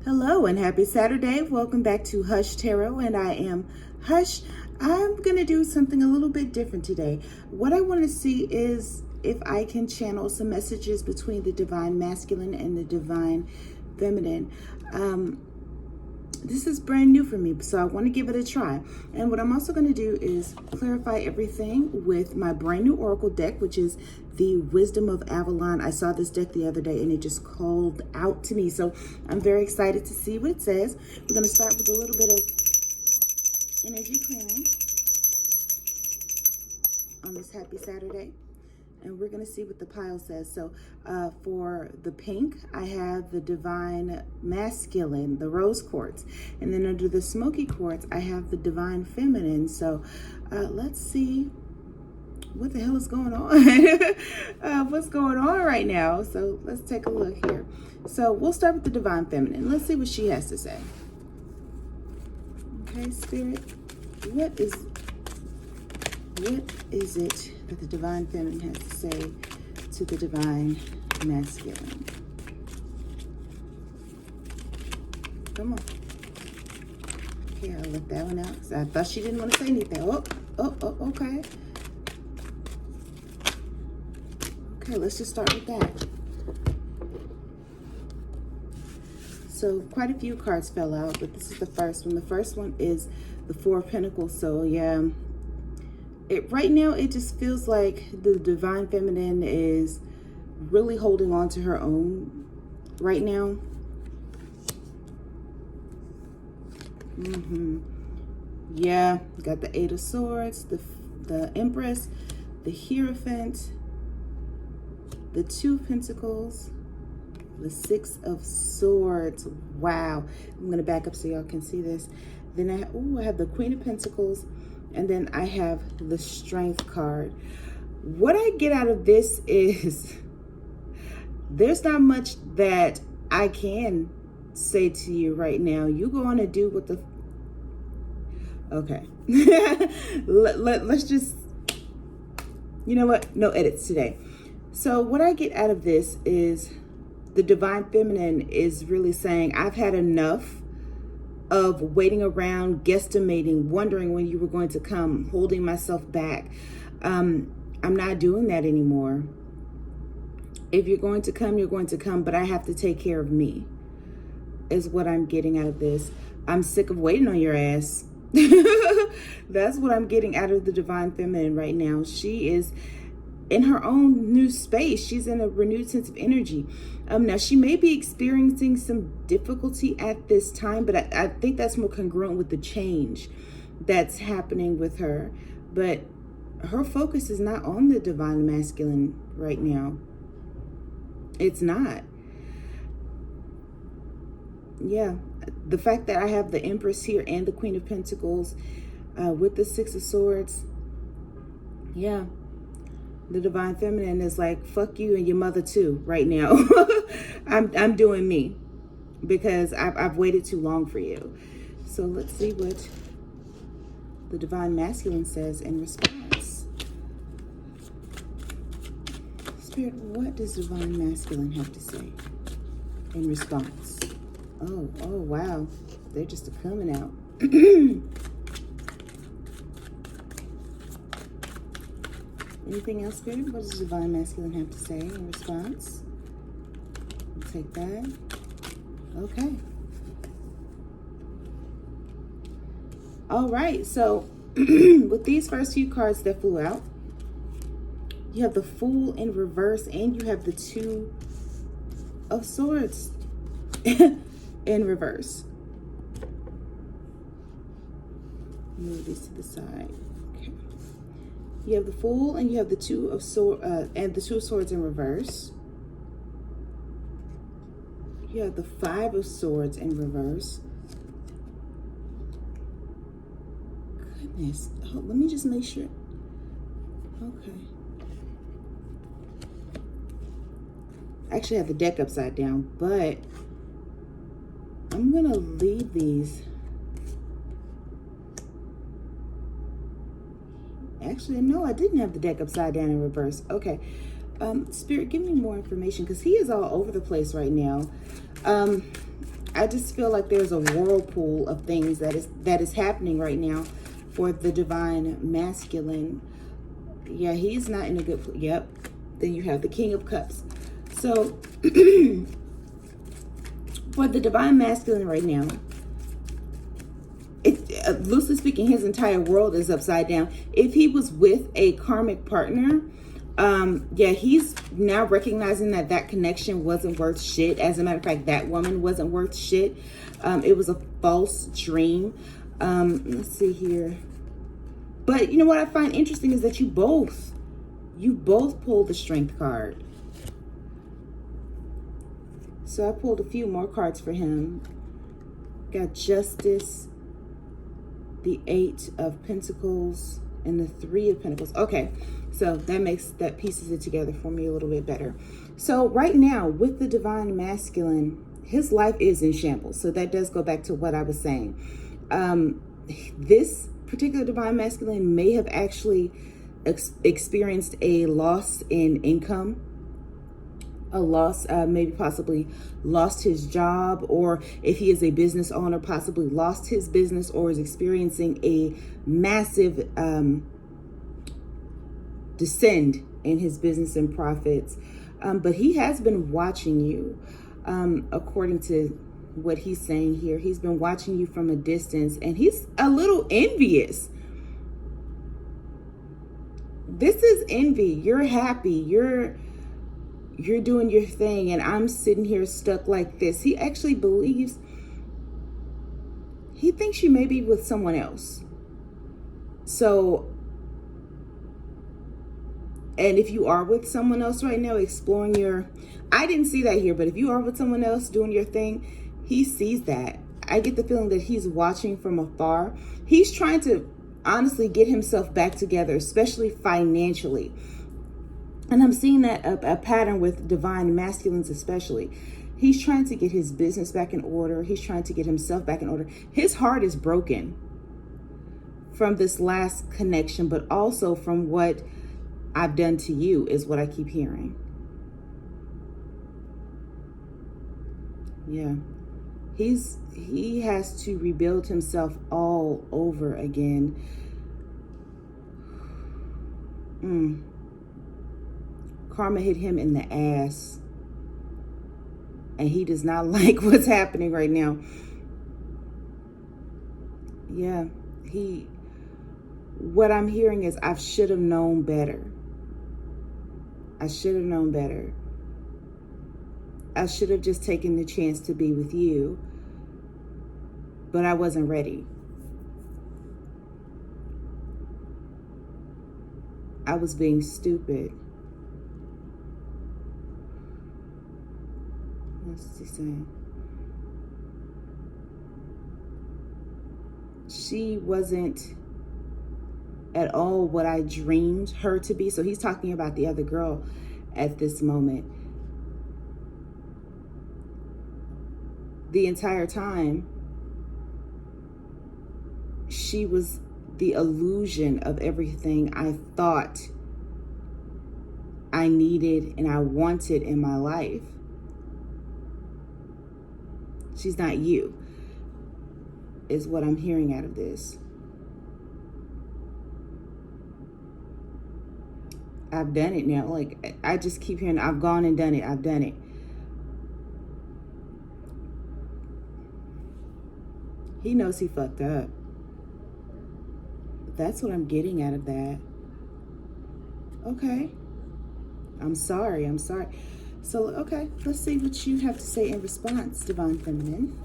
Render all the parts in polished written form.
Hello and happy Saturday. Welcome back to Hush Tarot, and I am Hush. I'm going to do something a little bit different today. What I want to see is if I can channel some messages between the divine masculine and the divine feminine. This is brand new for me, so I want to give it a try. And what I'm also going to do is clarify everything with my brand new Oracle deck, which is the Wisdom of Avalon. I saw this deck the other day and it just called out to me. So I'm very excited to see what it says. We're going to start with a little bit of energy clearing on this happy Saturday. And we're going to see what the pile says. So for the pink, I have the divine masculine, the rose quartz. And then under the smoky quartz, I have the divine feminine. So let's see what the hell is going on. What's going on right now? So let's take a look here. So we'll start with the divine feminine. Let's see what she has to say. Okay, Spirit, what is it that the divine feminine has to say to the divine masculine? Come on. Okay, I'll let that one out. I thought she didn't want to say anything. Okay. Okay, let's just start with that. So quite a few cards fell out, but this is the first one. The first one is the Four of Pentacles. So yeah, right now it just feels like the divine feminine is really holding on to her own right now. Yeah, got the Eight of Swords, the Empress, the Hierophant, the Two of Pentacles, the Six of Swords. Wow. I'm going to back up so y'all can see this. Then I have the Queen of Pentacles, and then I have the Strength card. What I get out of this is there's not much that I can say to you right now. You go on and do what the... Okay. Let's just... You know what? No edits today. So what I get out of this is the divine feminine is really saying, I've had enough of waiting around, guesstimating, wondering when you were going to come, holding myself back. I'm not doing that anymore. If you're going to come, you're going to come, but I have to take care of me, is what I'm getting out of this. I'm sick of waiting on your ass. That's what I'm getting out of the divine feminine right now. She is in her own new space. She's in a renewed sense of energy. Now, she may be experiencing some difficulty at this time, but I think that's more congruent with the change that's happening with her. But her focus is not on the divine masculine right now. It's not. Yeah, the fact that I have the Empress here and the Queen of Pentacles with the Six of Swords. Yeah. The divine feminine is like, fuck you and your mother too right now. I'm doing me because I've waited too long for you. So let's see what the divine masculine says in response. Spirit, what does divine masculine have to say in response? Oh wow. They're just coming out. Anything else, Spirit? What does divine masculine have to say in response? We'll take that. Okay. All right. So with these first few cards that flew out, you have the Fool in reverse and you have the Two of Swords in reverse. Move these to the side. Okay. You have the Fool and you have the Two of Swords and the Two of Swords in reverse. You have the Five of Swords in reverse. Goodness. Oh, let me just make sure. Okay. I actually have the deck upside down, but I'm going to leave these. Actually, no, I didn't have the deck upside down in reverse. Okay. Spirit, give me more information because he is all over the place right now. I just feel like there's a whirlpool of things that is happening right now for the divine masculine. Yeah, he's not in a good place. Yep. Then you have the King of Cups. So for the divine masculine right now, loosely speaking, his entire world is upside down. If he was with a karmic partner, yeah, he's now recognizing that that connection wasn't worth shit. As a matter of fact, that woman wasn't worth shit. It was a false dream. Let's see here. But you know what I find interesting is that you both pulled the Strength card. So I pulled a few more cards for him. Got Justice, the Eight of Pentacles, and the Three of Pentacles. Okay, so that pieces it together for me a little bit better. So right now with the divine masculine, his life is in shambles. So that does go back to what I was saying. This particular divine masculine may have actually experienced a loss in income, a loss, maybe possibly lost his job, or if he is a business owner, possibly lost his business or is experiencing a massive descend in his business and profits. But he has been watching you, according to what he's saying here. He's been watching you from a distance, and he's a little envious. This is envy. You're happy. You're doing your thing, and I'm sitting here stuck like this. He actually believes, he thinks you may be with someone else. So, and if you are with someone else right now, exploring your, I didn't see that here, but if you are with someone else doing your thing, he sees that. I get the feeling that he's watching from afar. He's trying to honestly get himself back together, especially financially. And I'm seeing that a pattern with divine masculines especially. He's trying to get his business back in order. He's trying to get himself back in order. His heart is broken from this last connection, but also from what I've done to you is what I keep hearing. Yeah. He has to rebuild himself all over again. Karma hit him in the ass, and he does not like what's happening right now. Yeah, what I'm hearing is, I should have known better. I should have known better. I should have just taken the chance to be with you, but I wasn't ready. I was being stupid. What's he saying? She wasn't at all what I dreamed her to be. So he's talking about the other girl at this moment. The entire time, she was the illusion of everything I thought I needed and I wanted in my life. She's not you, is what I'm hearing out of this. I've done it now. Like, I just keep hearing, I've gone and done it. I've done it. He knows he fucked up. That's what I'm getting out of that. Okay. I'm sorry. I'm sorry. So, okay, let's see what you have to say in response, Divine Feminine.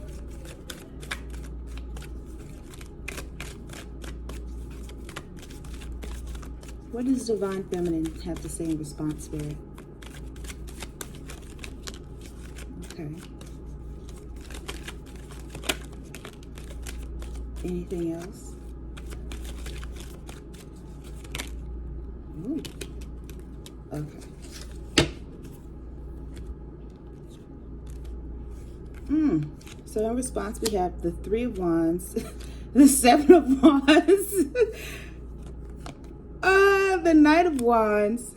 What does Divine Feminine have to say in response, Spirit? Okay. Anything else? Ooh. Okay. So in response, we have the Three of Wands, the Seven of Wands, the Knight of Wands,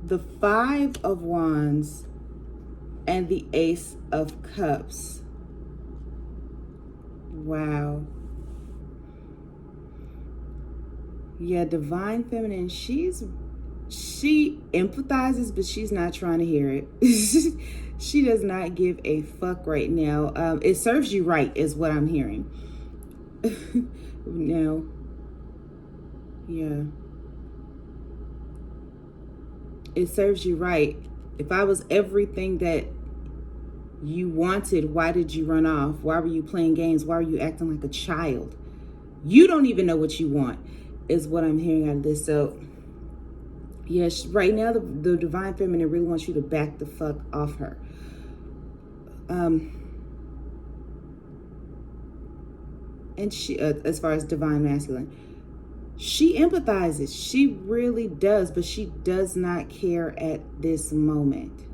the Five of Wands, and the Ace of Cups. Wow. Yeah, Divine Feminine, she empathizes, but she's not trying to hear it. She does not give a fuck right now. It serves you right is what I'm hearing. Now, yeah. It serves you right. If I was everything that you wanted, why did you run off? Why were you playing games? Why were you acting like a child? You don't even know what you want, is what I'm hearing out of this. So, yes, right now the Divine Feminine really wants you to back the fuck off her. And she, as far as Divine Masculine, she empathizes. She really does, but she does not care at this moment.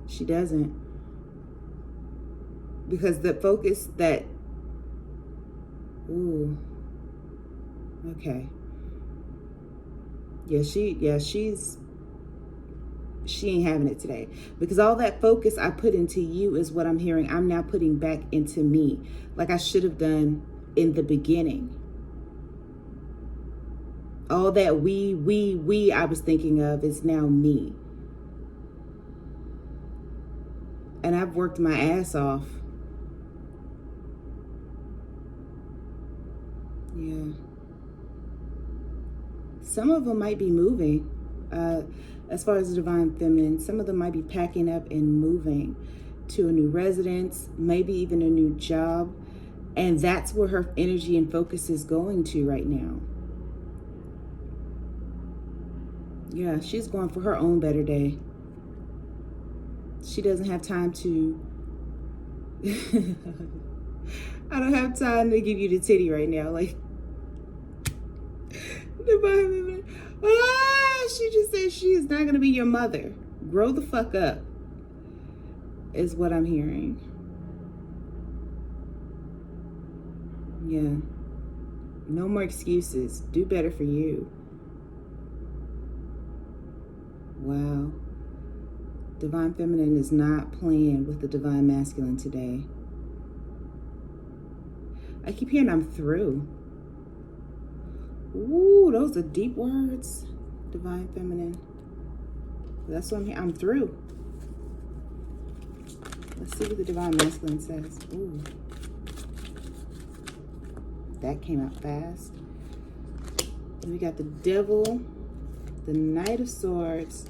She doesn't. Because the focus that, ooh, okay. Yeah, she ain't having it today. Because all that focus I put into you is what I'm hearing. I'm now putting back into me, like I should have done in the beginning. All that we I was thinking of is now me. And I've worked my ass off. Yeah. Some of them might be moving. As far as the Divine Feminine, some of them might be packing up and moving to a new residence, maybe even a new job. And that's where her energy and focus is going to right now. Yeah, she's going for her own better day. She doesn't have time to... I don't have time to give you the titty right now. Like, Divine Feminine. She just said she is not going to be your mother. Grow the fuck up, is what I'm hearing. Yeah. No more excuses. Do better for you. Wow. Divine Feminine is not playing with the Divine Masculine today. I keep hearing I'm through. Ooh, those are deep words. Divine Feminine. That's what I'm hearing. I'm through. Let's see what the Divine Masculine says. Ooh. That came out fast. And we got the Devil, the Knight of Swords,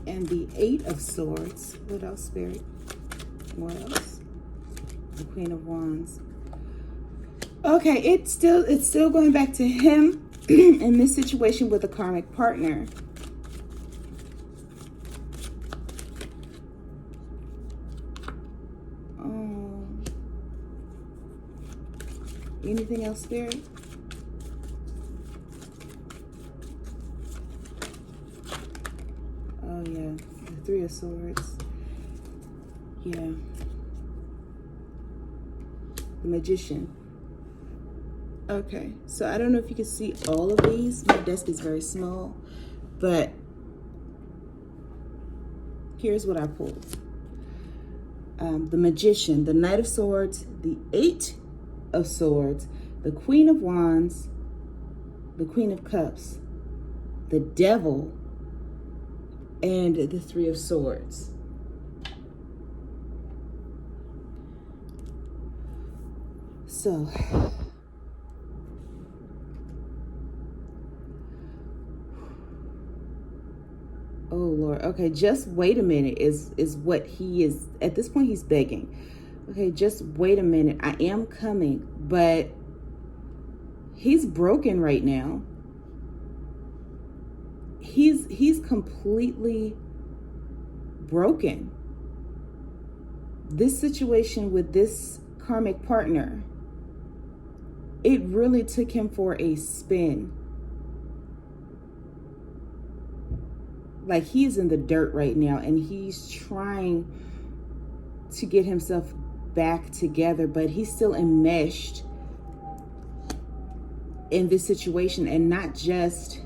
and the Eight of Swords. What else, Spirit? What else? The Queen of Wands. Okay, it's still going back to him in this situation with a karmic partner. Anything else, Spirit? Oh yeah, the Three of Swords. Yeah. The Magician. Okay, so I don't know if you can see all of these. My desk is very small, but here's what I pulled. The Magician, the Knight of Swords, the Eight of Swords, the Queen of Wands, the Queen of Cups, the Devil, and the Three of Swords. So, oh Lord, okay, just wait a minute is what he is, at this point he's begging. Okay, just wait a minute, I am coming, but he's broken right now. He's completely broken. This situation with this karmic partner, it really took him for a spin. Like, he's in the dirt right now and he's trying to get himself back together, but he's still enmeshed in this situation, and not just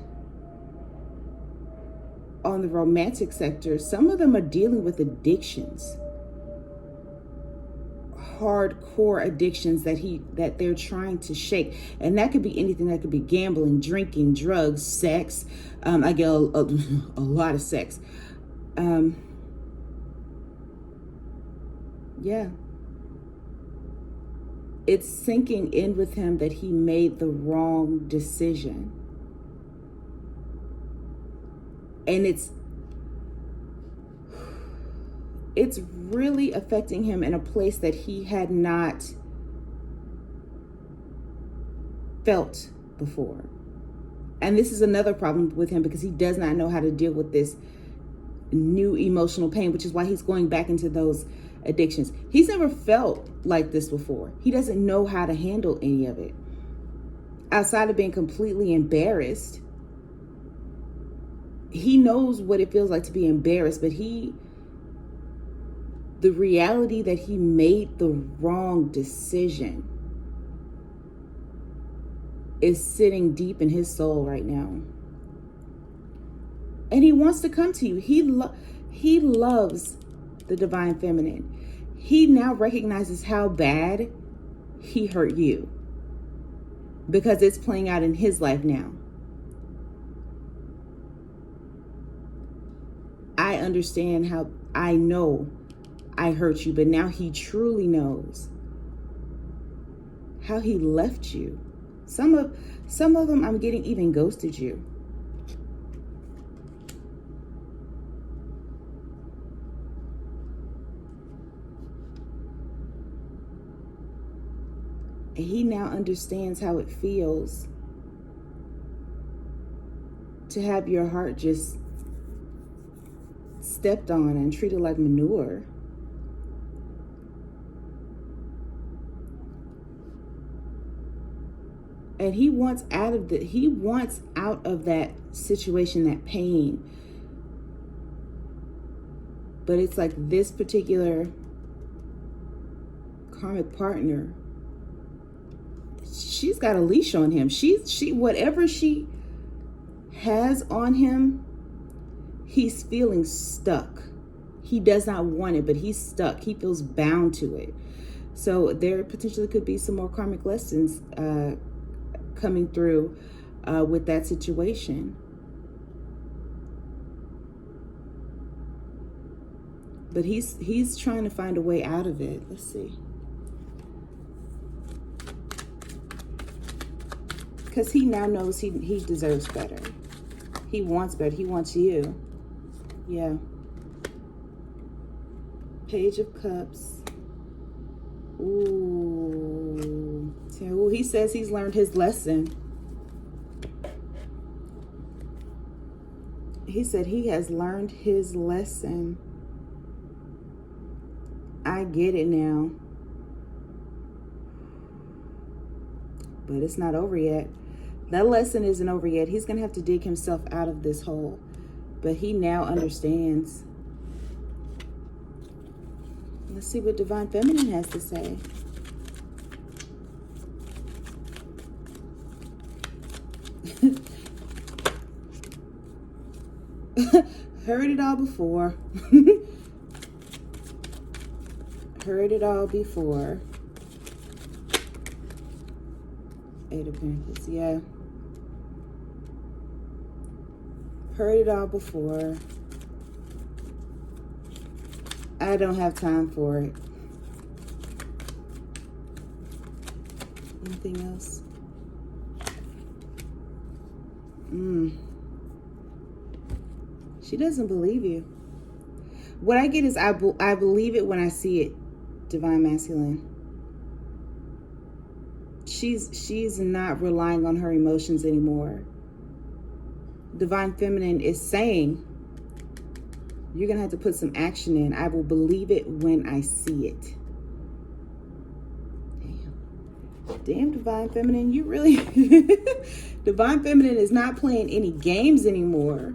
on the romantic sector, some of them are dealing with addictions, hardcore addictions that they're trying to shake. And that could be anything. That could be gambling, drinking, drugs, sex. I get a lot of sex. Yeah. It's sinking in with him that he made the wrong decision. And it's really affecting him in a place that he had not felt before. And this is another problem with him, because he does not know how to deal with this new emotional pain, which is why he's going back into those addictions. He's never felt like this before. He doesn't know how to handle any of it. Outside of being completely embarrassed, he knows what it feels like to be embarrassed, but the reality that he made the wrong decision is sitting deep in his soul right now. And he wants to come to you. He loves the divine feminine. He now recognizes how bad he hurt you, because it's playing out in his life now. I understand how, I know I hurt you, but now he truly knows how he left you. Some of them I'm getting even ghosted you. And he now understands how it feels to have your heart just stepped on and treated like manure. And he wants out of that situation, that pain. But it's like this particular karmic partner, she's got a leash on him. She whatever she has on him, he's feeling stuck. He does not want it, but he's stuck. He feels bound to it. So there potentially could be some more karmic lessons coming through with that situation. But he's trying to find a way out of it. Let's see. Because he now knows he deserves better. He wants better. He wants you. Yeah. Page of Cups. Ooh. Ooh, he says he's learned his lesson. He said he has learned his lesson. I get it now. But it's not over yet. That lesson isn't over yet. He's going to have to dig himself out of this hole. But he now understands. Let's see what Divine Feminine has to say. Heard it all before. Heard it all before. Eight of Pentacles, yeah. Heard it all before. I don't have time for it. Anything else? She doesn't believe you. What I get is I believe it when I see it, Divine Masculine. She's not relying on her emotions anymore. Divine Feminine is saying, you're going to have to put some action in. I will believe it when I see it. Damn, Divine Feminine, you really... Divine Feminine is not playing any games anymore.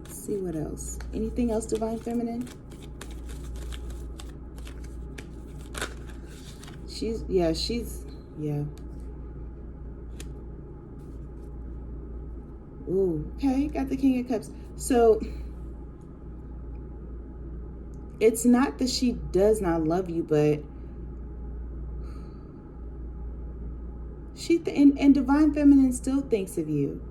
Let's see what else. Anything else, Divine Feminine? Yeah. Ooh, okay, got the King of Cups. So it's not that she does not love you, but and Divine Feminine still thinks of you.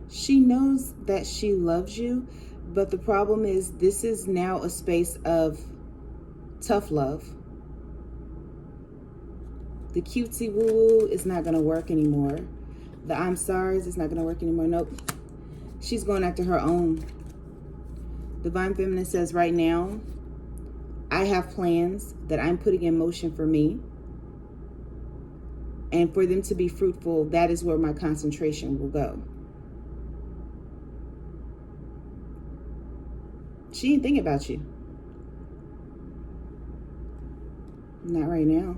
She knows that she loves you, but the problem is this is now a space of tough love. The cutesy woo-woo is not going to work anymore. The I'm sorry's is not going to work anymore. Nope. She's going after her own. Divine Feminine says right now, I have plans that I'm putting in motion for me. And for them to be fruitful, that is where my concentration will go. She ain't thinking about you. Not right now.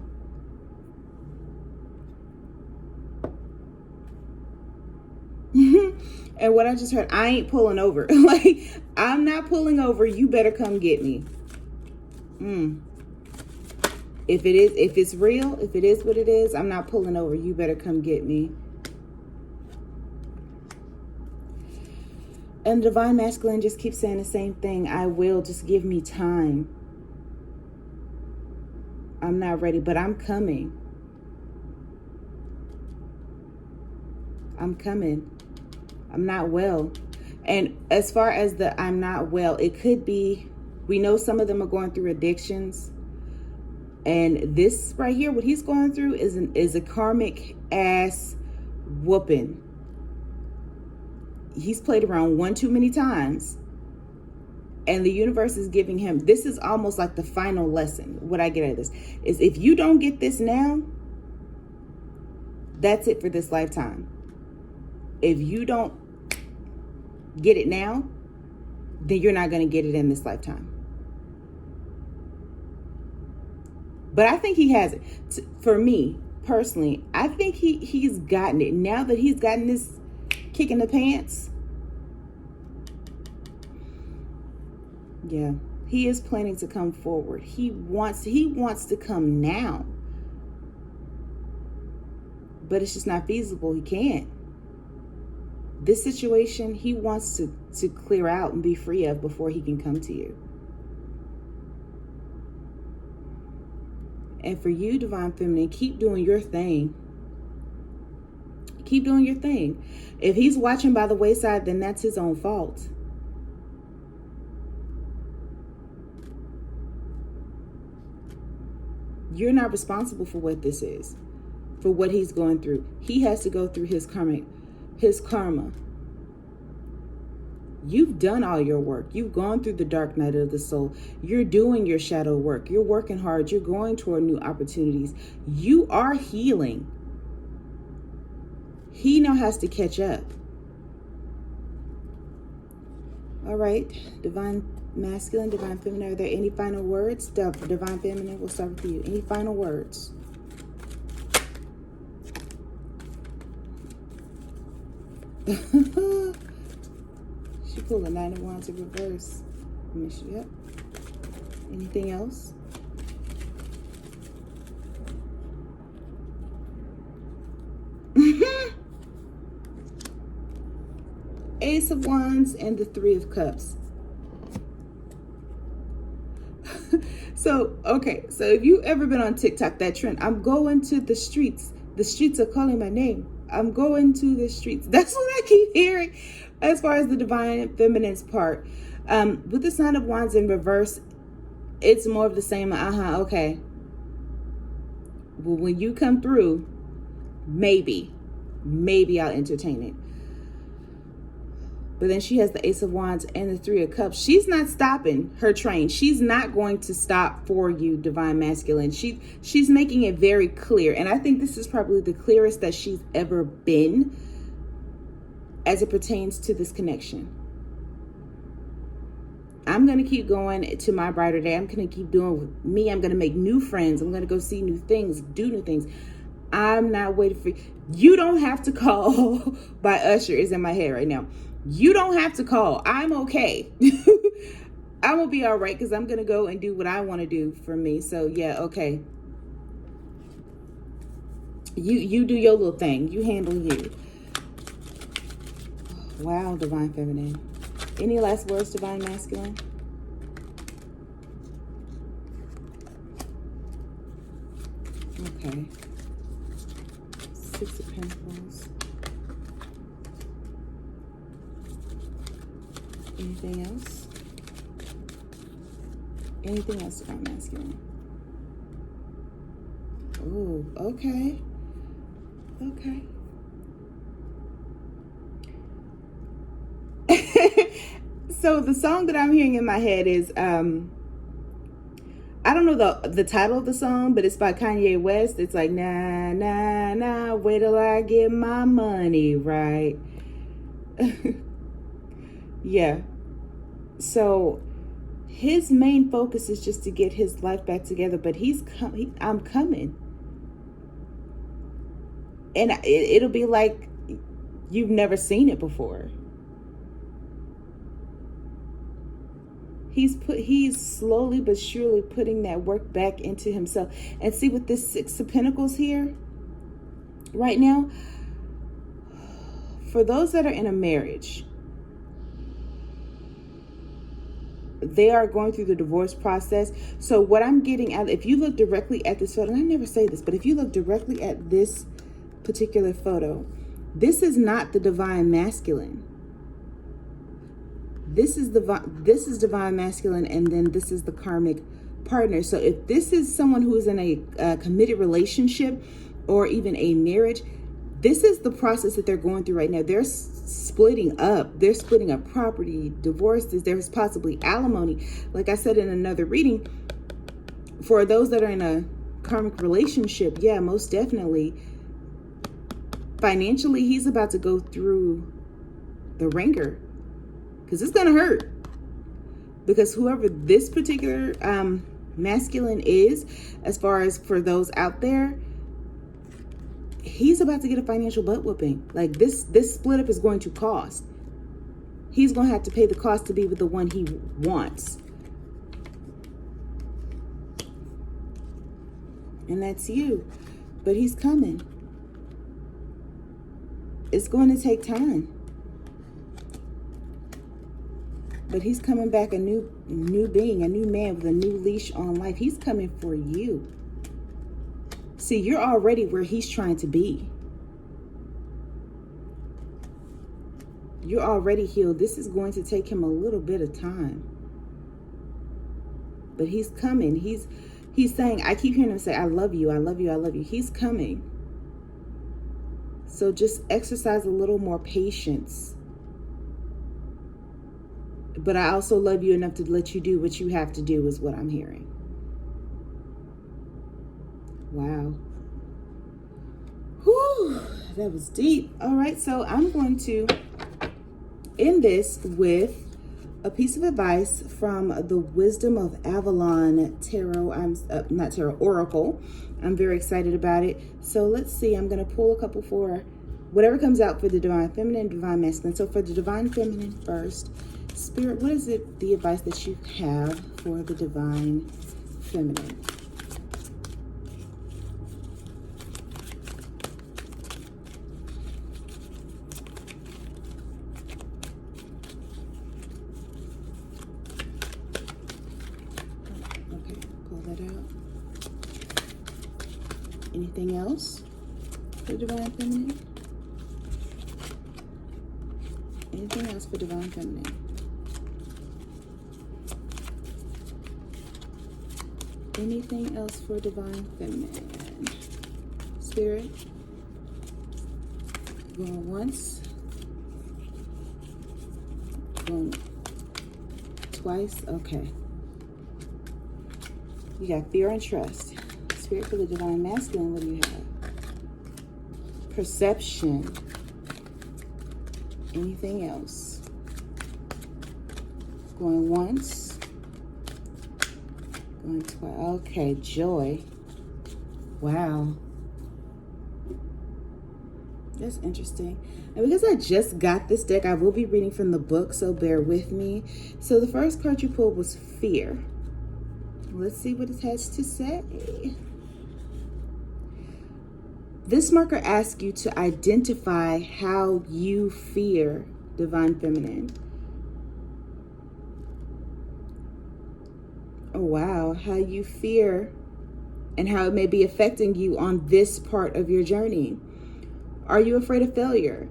And what I just heard, I ain't pulling over. Like, I'm not pulling over. You better come get me. If it's real, if it is what it is, I'm not pulling over. You better come get me. And Divine Masculine just keeps saying the same thing. I will. Just give me time. I'm not ready, but I'm coming. I'm coming. I'm not well. And as far as the I'm not well, it could be, we know some of them are going through addictions. And this right here, what he's going through is a karmic ass whooping. He's played around one too many times. And the universe is giving him, this is almost like the final lesson. What I get out of this is if you don't get this now, that's it for this lifetime. If you don't get it now, then you're not going to get it in this lifetime. But I think he has it. For me, personally, I think he's gotten it. Now that he's gotten this kick in the pants, yeah, he is planning to come forward. He wants to come now. But it's just not feasible. He can't. This situation, he wants to clear out and be free of before he can come to you. And for you, Divine Feminine, keep doing your thing. Keep doing your thing. If he's watching by the wayside, then that's his own fault. You're not responsible for what this is, for what he's going through. He has to go through his karma. You've done all your work. You've gone through the dark night of the soul. You're doing your shadow work. You're working hard. You're going toward new opportunities. You are healing. He now has to catch up. All right, Divine Masculine, Divine Feminine, are there any final words? Divine Feminine, we'll start with you. Any final words? She pulled a 9 of Wands in reverse. Yep. Anything else? Ace of Wands and the 3 of Cups. So if you've ever been on TikTok, that trend, I'm going to the streets. The streets are calling my name. I'm going to the streets. That's what I keep hearing as far as the Divine Feminine's part. With the Sign of Wands in reverse, it's more of the same. Okay. Well, when you come through, maybe I'll entertain it. But then she has the Ace of Wands and the 3 of Cups. She's not stopping her train. She's not going to stop for you, Divine Masculine. She's making it very clear. And I think this is probably the clearest that she's ever been as it pertains to this connection. I'm going to keep going to my brighter day. I'm going to keep doing me. I'm going to make new friends. I'm going to go see new things, do new things. I'm not waiting for you. You don't have to call by Usher is in my head right now. You don't have to call. I'm okay. I'm going to be all right because I'm going to go and do what I want to do for me. So, yeah, okay. You do your little thing. You handle you. Wow, Divine Feminine. Any last words, Divine Masculine? Okay. Six of Pentacles. Anything else? Anything else, Divine Masculine? Oh, okay. Okay. So the song that I'm hearing in my head is I don't know the title of the song, but it's by Kanye West. It's like, nah, nah, nah, wait till I get my money right. Yeah. So his main focus is just to get his life back together, but I'm coming. And it'll be like you've never seen it before. He's slowly but surely putting that work back into himself. And see, with this Six of Pentacles here right now, for those that are in a marriage, they are going through the divorce process. So what I'm getting at, if you look directly at this photo, and I never say this, but if you look directly at this particular photo, this is not the Divine Masculine. This is Divine Masculine, and then this is the karmic partner. So if this is someone who is in a committed relationship or even a marriage, this is the process that they're going through right now. They're splitting up. They're splitting up property, divorces. There's possibly alimony. Like I said in another reading, for those that are in a karmic relationship, yeah, most definitely. Financially, he's about to go through the ringer. Because it's going to hurt. Because whoever this particular masculine is, as far as for those out there, he's about to get a financial butt whooping. Like this split up is going to cost. He's going to have to pay the cost to be with the one he wants. And that's you. But he's coming. It's going to take time. But he's coming back a new being, a new man with a new leash on life. He's coming for you. See, you're already where he's trying to be. You're already healed. This is going to take him a little bit of time. But he's coming. He's saying, I keep hearing him say, I love you, I love you, I love you. He's coming. So just exercise a little more patience. But I also love you enough to let you do what you have to do, is what I'm hearing. Wow. Whew, that was deep. All right, so I'm going to end this with a piece of advice from the Wisdom of Avalon Tarot. Not Tarot, Oracle. I'm very excited about it. So let's see. I'm going to pull a couple for whatever comes out for the Divine Feminine, Divine Masculine. So for the Divine Feminine first, Spirit, what is it, the advice that you have for the Divine Feminine? Okay, pull that out. Anything else for Divine Feminine? Anything else for Divine Feminine? Anything else for Divine Feminine? Spirit, going once, going twice. Okay. You got fear and trust. Spirit for the Divine Masculine, what do you have? Perception. Anything else? Going once. Going twice. Okay, joy. Wow. That's interesting. And because I just got this deck, I will be reading from the book, so bear with me. So the first card you pulled was fear. Let's see what it has to say. This marker asks you to identify how you fear, Divine Feminine. Oh, wow. How you fear and how it may be affecting you on this part of your journey. Are you afraid of failure?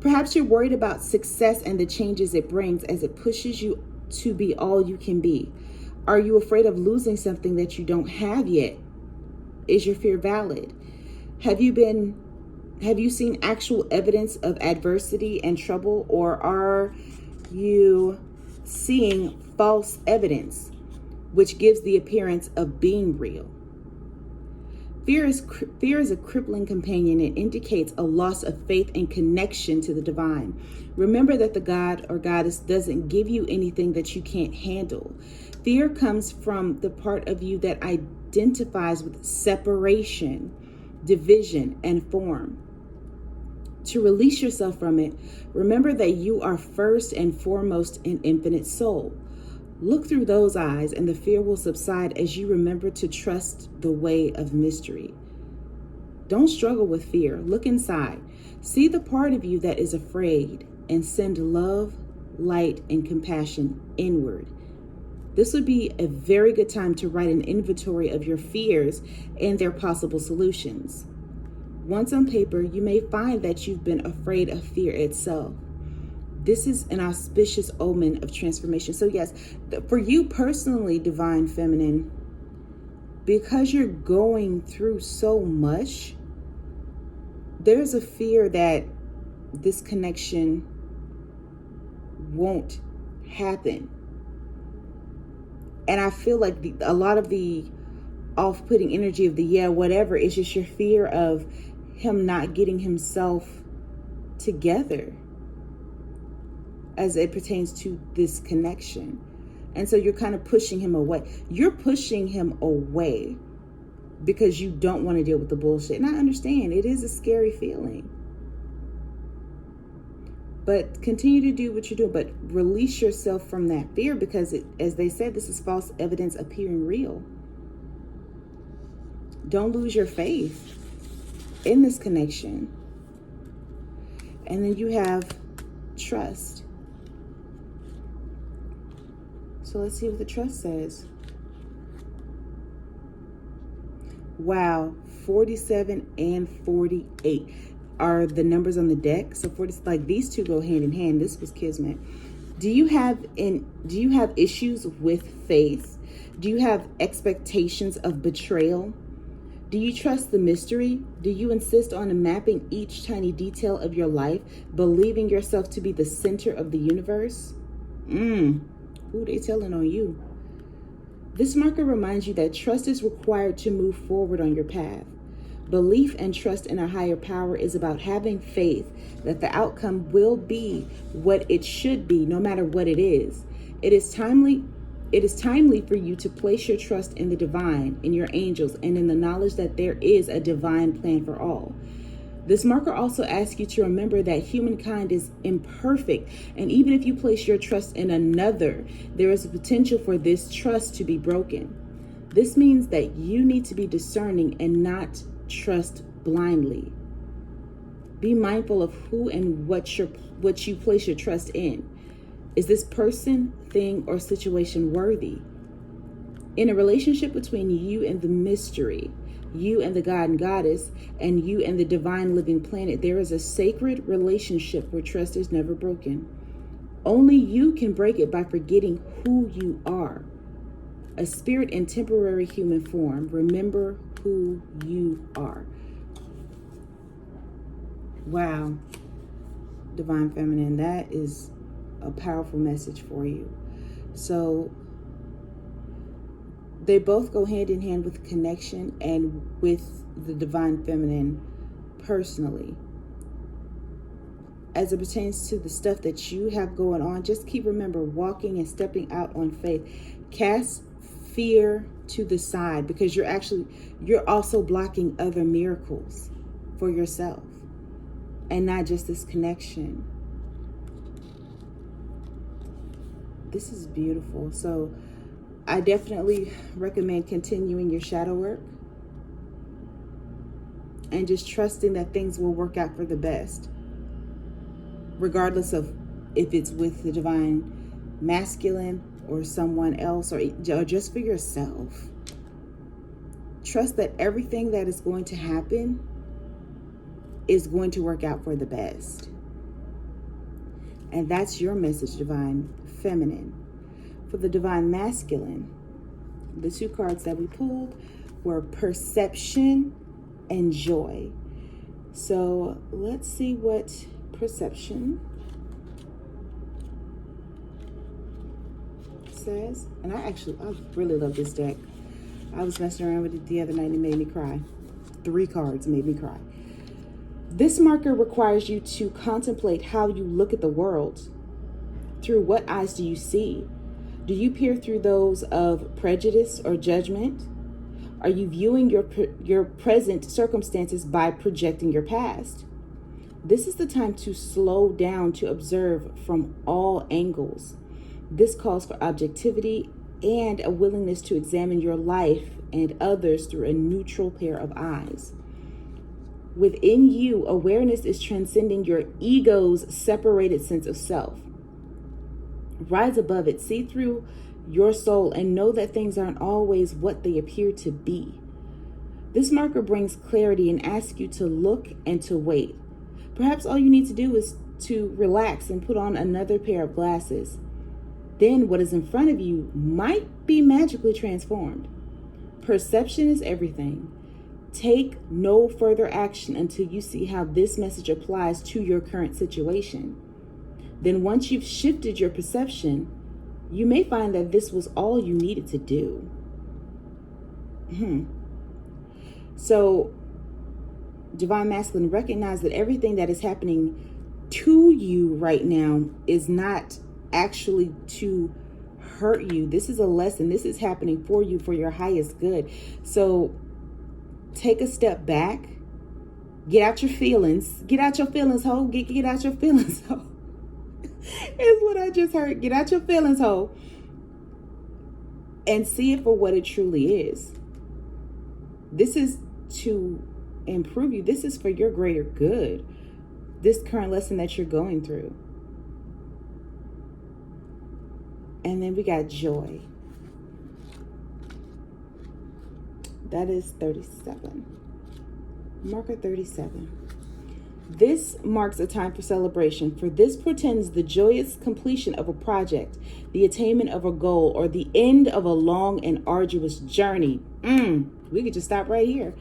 Perhaps you're worried about success and the changes it brings as it pushes you to be all you can be. Are you afraid of losing something that you don't have yet? Is your fear valid? Have you seen actual evidence of adversity and trouble, or are you seeing false evidence which gives the appearance of being real? Fear is a crippling companion. It indicates a loss of faith and connection to the divine. Remember that the God or goddess doesn't give you anything that you can't handle. Fear comes from the part of you that identifies with separation, division, and form. To release yourself from it, remember that you are first and foremost an infinite soul. Look through those eyes and the fear will subside as you remember to trust the way of mystery. Don't struggle with fear. Look inside. See the part of you that is afraid and send love, light, and compassion inward. This would be a very good time to write an inventory of your fears and their possible solutions. Once on paper, you may find that you've been afraid of fear itself. This is an auspicious omen of transformation. So yes, for you personally, Divine Feminine, because you're going through so much, there's a fear that this connection won't happen. And I feel like a lot of the off-putting energy of the whatever is just your fear of him not getting himself together as it pertains to this connection. And so you're kind of pushing him away. You're pushing him away because you don't want to deal with the bullshit. And I understand it is a scary feeling. But continue to do what you're doing, but release yourself from that fear because, as they said, this is false evidence appearing real. Don't lose your faith in this connection. And then you have trust. So let's see what the trust says. Wow, 47 and 48 are the numbers on the deck. So 40, like these two go hand in hand. This was Kismet. Do you have issues with faith? Do you have expectations of betrayal? Do you trust the mystery? Do you insist on mapping each tiny detail of your life, believing yourself to be the center of the universe? Who they telling on you? This marker reminds you that trust is required to move forward on your path. Belief and trust in a higher power is about having faith that the outcome will be what it should be, no matter what it is. It is timely for you to place your trust in the divine, in your angels, and in the knowledge that there is a divine plan for all. This marker also asks you to remember that humankind is imperfect, and even if you place your trust in another, there is a potential for this trust to be broken. This means that you need to be discerning and not trust blindly. Be mindful of who and what you place your trust in. Is this person, thing, or situation worthy? In a relationship between you and the mystery, you and the God and goddess, and you and the divine living planet, there is a sacred relationship where trust is never broken. Only you can break it by forgetting who you are. A spirit in temporary human form. Remember who you are. Wow. Divine Feminine, that is a powerful message for you. So they both go hand in hand with connection and with the Divine Feminine personally. As it pertains to the stuff that you have going on, just remember walking and stepping out on faith. Cast fear to the side because you're also blocking other miracles for yourself and not just this connection. This is beautiful. So I definitely recommend continuing your shadow work and just trusting that things will work out for the best, regardless of if it's with the divine masculine or someone else, or just for yourself. Trust that everything that is going to happen is going to work out for the best. And that's your message, divine feminine. For the divine masculine, the two cards that we pulled were perception and joy. So let's see what perception says. And I really love this deck. I was messing around with it the other night and it made me cry. 3 cards made me cry. This marker requires you to contemplate how you look at the world. Through what eyes do you see? Do you peer through those of prejudice or judgment? Are you viewing your present circumstances by projecting your past? This is the time to slow down, to observe from all angles. This calls for objectivity and a willingness to examine your life and others through a neutral pair of eyes. Within you, awareness is transcending your ego's separated sense of self. Rise above it, see through your soul, and know that things aren't always what they appear to be. This marker brings clarity and asks you to look and to wait. Perhaps all you need to do is to relax and put on another pair of glasses. Then what is in front of you might be magically transformed. Perception is everything. Take no further action until you see how this message applies to your current situation. Then once you've shifted your perception, you may find that this was all you needed to do. So, divine masculine, recognize that everything that is happening to you right now is not actually to hurt you. This is a lesson. This is happening for you, for your highest good. So take a step back, get out your feelings, get out your feelings, ho. Get out your feelings, ho. Is what I just heard. Get out your feelings, ho. And see it for what it truly is. This is to improve you. This is for your greater good. This current lesson that you're going through. And then we got joy. That is 37. Marker 37. This marks a time for celebration, for this portends the joyous completion of a project, the attainment of a goal, or the end of a long and arduous journey. We could just stop right here.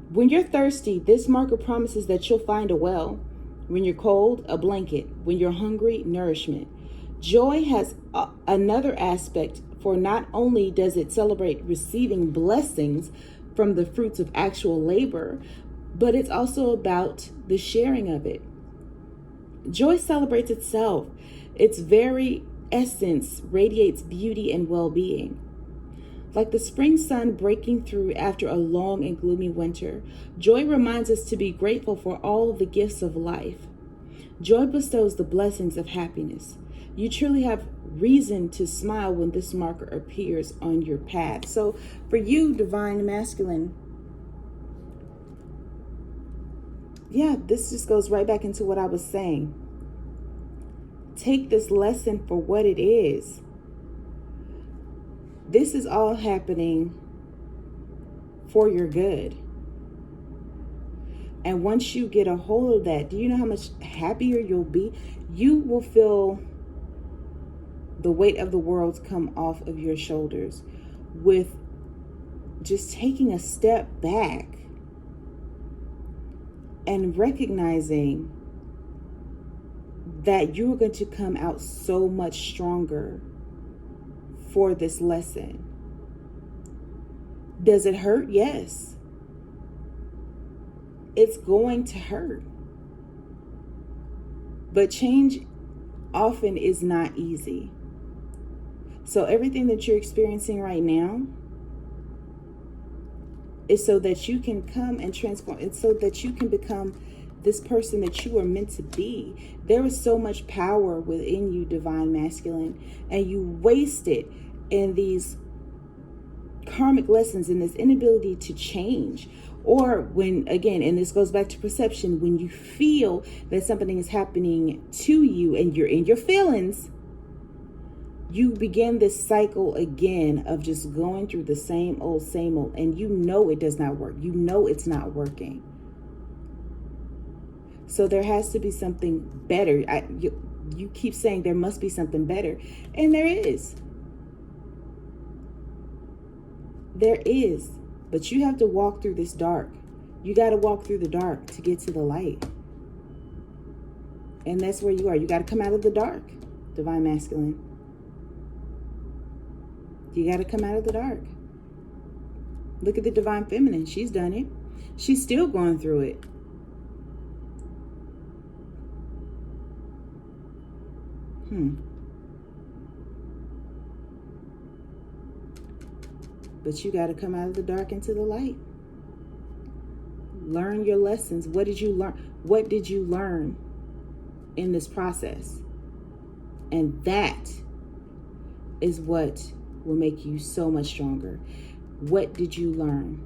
When you're thirsty, this marker promises that you'll find a well. When you're cold, a blanket. When you're hungry, nourishment. Joy has another aspect, for not only does it celebrate receiving blessings from the fruits of actual labor, but it's also about the sharing of it. Joy celebrates itself. Its very essence radiates beauty and well-being. Like the spring sun breaking through after a long and gloomy winter, joy reminds us to be grateful for all of the gifts of life. Joy bestows the blessings of happiness. You truly have reason to smile when this marker appears on your path. So for you, divine masculine, this just goes right back into what I was saying. Take this lesson for what it is. This is all happening for your good. And once you get a hold of that, do you know how much happier you'll be? You will feel the weight of the world come off of your shoulders with just taking a step back and recognizing that you are going to come out so much stronger for this lesson. Does it hurt? Yes. It's going to hurt. But change often is not easy. So everything that you're experiencing right now is so that you can come and transform. It's so that you can become this person that you are meant to be. There is so much power within you, divine masculine, and you waste it in these karmic lessons and this inability to change, Or when, again, and this goes back to perception, when you feel that something is happening to you and you're in your feelings, you begin this cycle again of just going through the same old, and you know it does not work. You know it's not working. So there has to be something better. You keep saying there must be something better, and there is. There is, but you have to walk through this dark. You got to walk through the dark to get to the light. And that's where you are. You got to come out of the dark, Divine Masculine. You got to come out of the dark. Look at the Divine Feminine. She's done it. She's still going through it. But you got to come out of the dark into the light. Learn your lessons. What did you learn? What did you learn in this process? And that is what will make you so much stronger. What did you learn?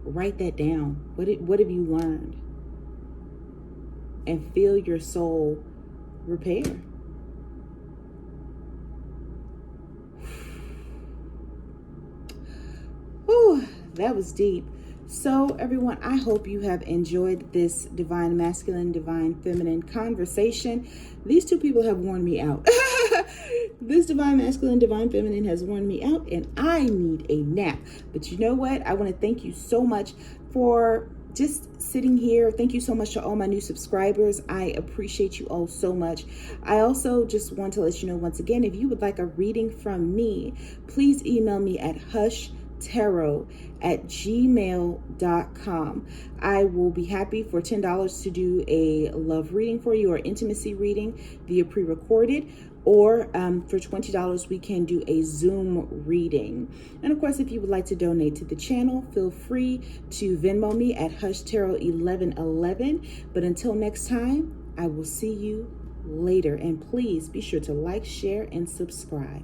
Write that down. What have you learned? And feel your soul repair. Whew, that was deep. So everyone, I hope you have enjoyed this Divine Masculine, Divine Feminine conversation. These two people have worn me out. This Divine Masculine, Divine Feminine has worn me out, and I need a nap. But you know what? I want to thank you so much for just sitting here. Thank you so much to all my new subscribers. I appreciate you all so much. I also just want to let you know once again, if you would like a reading from me, please email me at hushtarot@gmail.com. I will be happy for $10 to do a love reading for you or intimacy reading via pre-recorded. Or for $20, we can do a Zoom reading. And of course, if you would like to donate to the channel, feel free to Venmo me at hushtarot1111. But until next time, I will see you later. And please be sure to like, share, and subscribe.